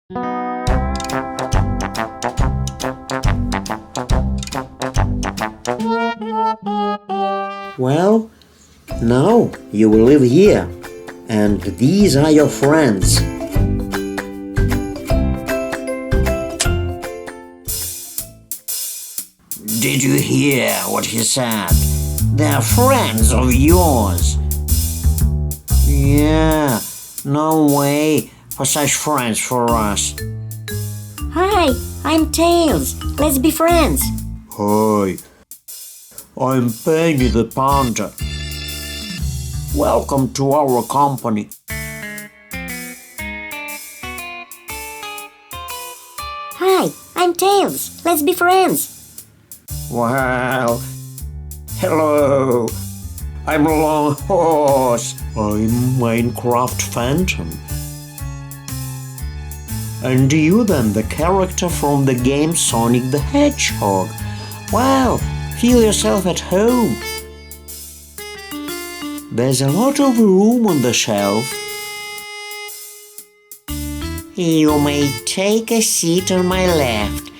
Well, now you will live here, and these are your friends. Did you hear what he said? They're friends of yours. Yeah, no way for such friends for us. Hi, I'm Tails. Let's be friends. Hi, I'm Penny the Panda. Welcome to our company. Hi, I'm Tails. Let's be friends. Well, hello. I'm Long Horse. I'm Minecraft Phantom. And you then, the character from the game Sonic the Hedgehog. Well, feel yourself at home. There's a lot of room on the shelf. You may take a seat on my left.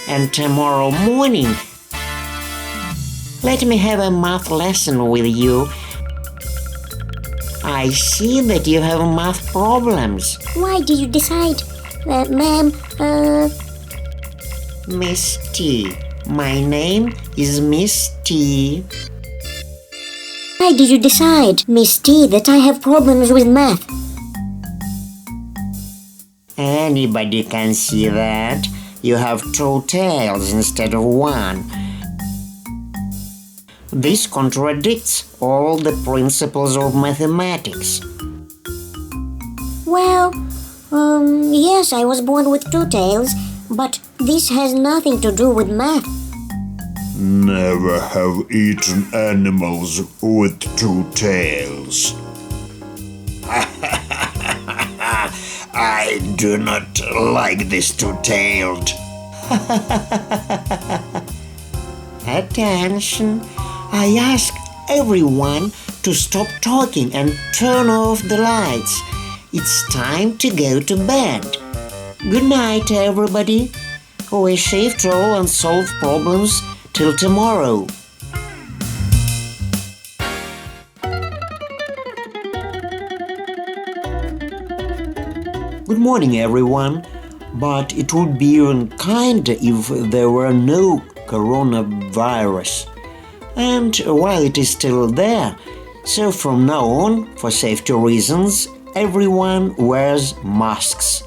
And tomorrow morning, let me have a math lesson with you. I see that you have math problems. Why did you decide, ma'am, Miss T. My name is Miss T. Why did you decide, Miss T, that I have problems with math? Anybody can see that. You have 2 tails instead of 1. This contradicts all the principles of mathematics. Well, yes, I was born with 2 tails, but this has nothing to do with math. Never have eaten animals with 2 tails. I do not like this 2-tailed. Attention! I ask everyone to stop talking and turn off the lights. It's time to go to bed. Good night, everybody. We shift roll and solve problems till tomorrow. Good morning, everyone. But it would be even kinder if there were no coronavirus. And while it is still there, so from now on, for safety reasons, everyone wears masks.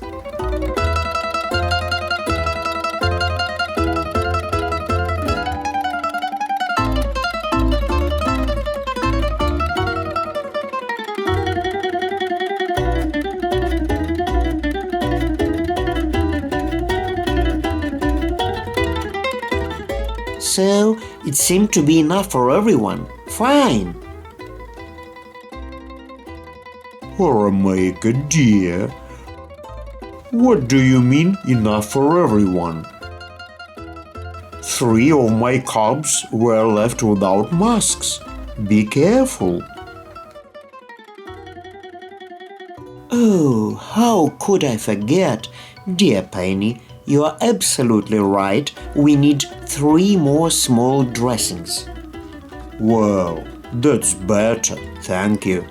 So, it seemed to be enough for everyone. Fine. HorrorMaker, dear. What do you mean enough for everyone? 3 of my cubs were left without masks. Be careful. Oh, how could I forget? Dear Penny, you are absolutely right. We need 3 more small dressings. Well, that's better, thank you.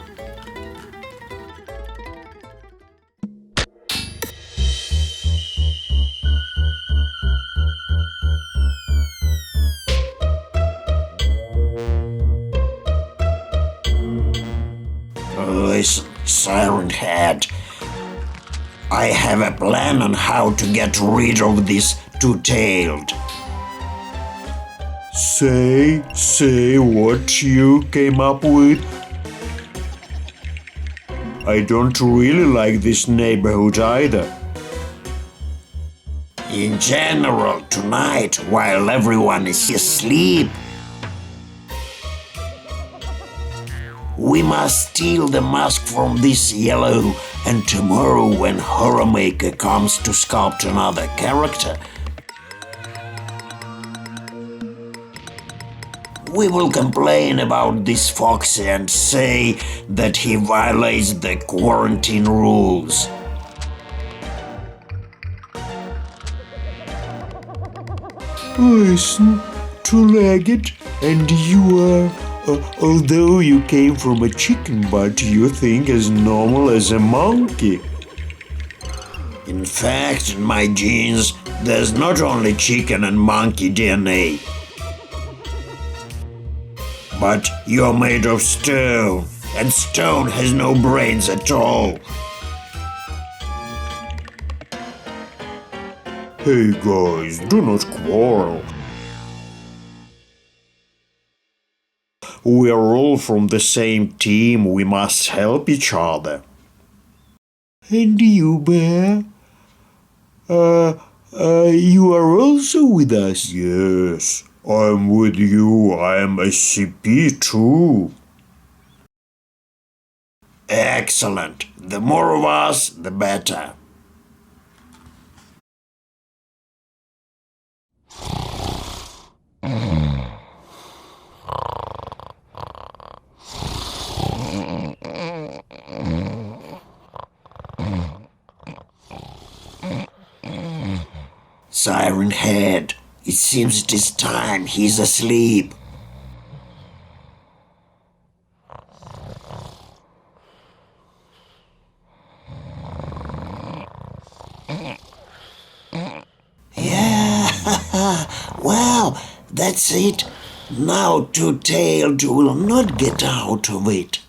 Listen, Siren Head. I have a plan on how to get rid of this 2-tailed. Say what you came up with. I don't really like this neighborhood either. In general, tonight, while everyone is asleep, we must steal the mask from this yellow, and tomorrow when HorrorMaker comes to sculpt another character, we will complain about this foxy and say that he violates the quarantine rules. Listen, two-legged, and you are, although you came from a chicken butt, you think as normal as a monkey. In fact, in my genes, there's not only chicken and monkey DNA. But you're made of stone, and stone has no brains at all. Hey guys, do not quarrel. We are all from the same team, we must help each other. And you, Bear? You are also with us? Yes, I'm with you. I am SCP too. Excellent. The more of us, the better. Siren head, it seems it is time he's asleep. Yeah, well, that's it. Now Two-Tailed will not get out of it.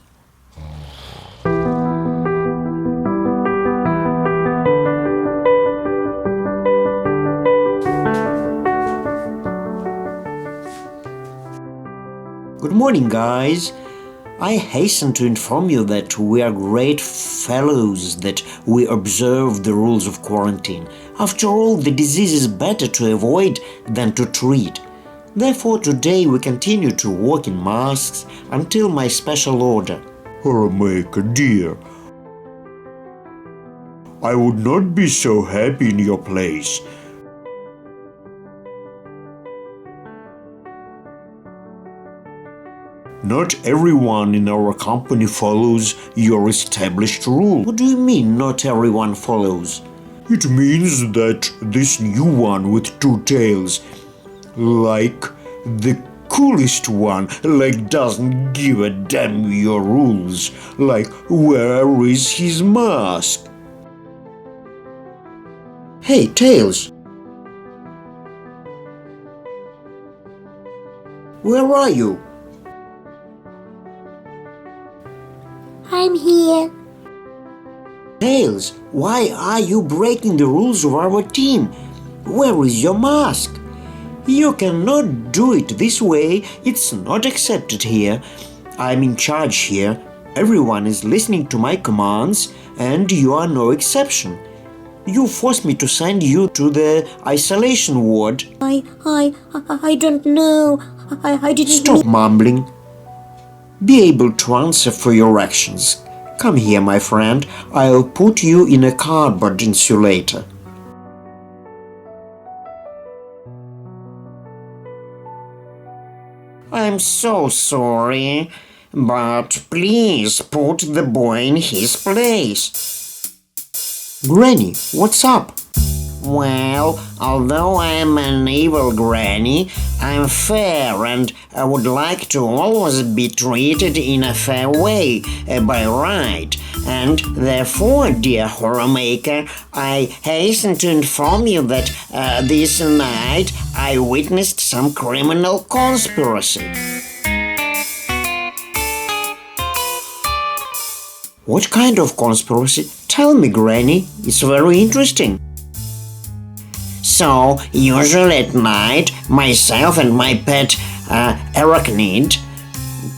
Good morning, guys. I hasten to inform you that we are great fellows, that we observe the rules of quarantine. After all, the disease is better to avoid than to treat. Therefore, today we continue to work in masks until my special order. HorrorMaker, dear, I would not be so happy in your place. Not everyone in our company follows your established rule. What do you mean, not everyone follows? It means that this new one with two tails, like the coolest one, like doesn't give a damn your rules, like where is his mask? Hey, Tails! Where are you? I'm here. Tails, why are you breaking the rules of our team? Where is your mask? You cannot do it this way. It's not accepted here. I'm in charge here. Everyone is listening to my commands, and you are no exception. You forced me to send you to the isolation ward. I don't know. I didn't Stop mumbling. Be able to answer for your actions. Come here, my friend. I'll put you in a cardboard insulator. I'm so sorry, but please put the boy in his place. Granny, what's up? Well, although I'm an evil granny, I'm fair and I would like to always be treated in a fair way, by right. And therefore, dear HorrorMaker, I hasten to inform you that this night I witnessed some criminal conspiracy. What kind of conspiracy? Tell me, Granny. It's very interesting. So, usually at night, myself and my pet arachnid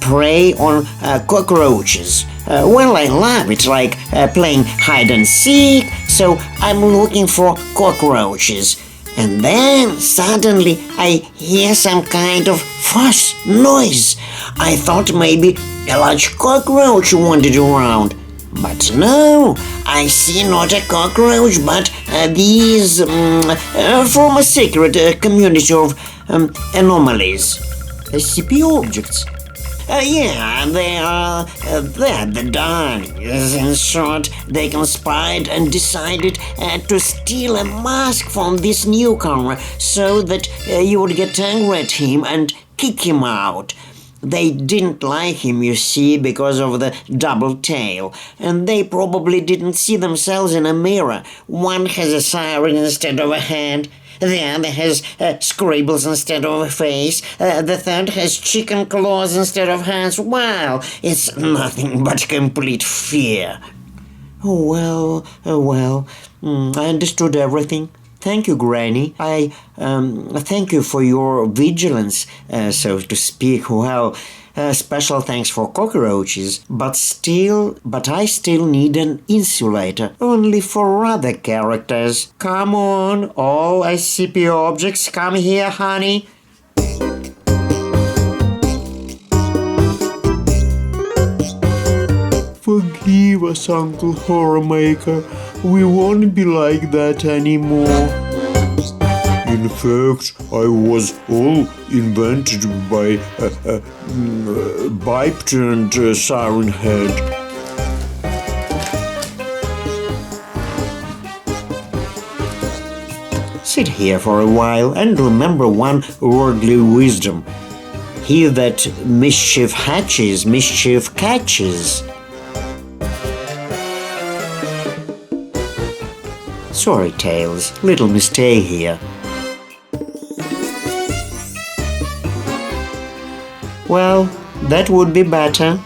prey on cockroaches. Well, I love it, like playing hide and seek, so I'm looking for cockroaches. And then suddenly I hear some kind of fuss noise. I thought maybe a large cockroach wandered around. But no, I see not a cockroach, but these from a secret community of anomalies. SCP objects. Yeah, they're the darlings. In short, they conspired and decided to steal a mask from this newcomer so that you would get angry at him and kick him out. They didn't like him, you see, because of the double tail, and they probably didn't see themselves in a mirror. One has a siren instead of a head. The other has scribbles instead of a face. The third has chicken claws instead of hands. Well, it's nothing but complete fear. Oh, well, I understood everything. Thank you, Granny. I thank you for your vigilance, so to speak. Well, special thanks for cockroaches, but I still need an insulator, only for other characters. Come on, all SCP objects, come here, honey. Forgive us, Uncle HorrorMaker. We won't be like that anymore. In fact, I was all invented by Biped and Siren Head. Sit here for a while and remember one worldly wisdom. He that mischief hatches, mischief catches. Sorry, Tails, little mistake here. Well, that would be better.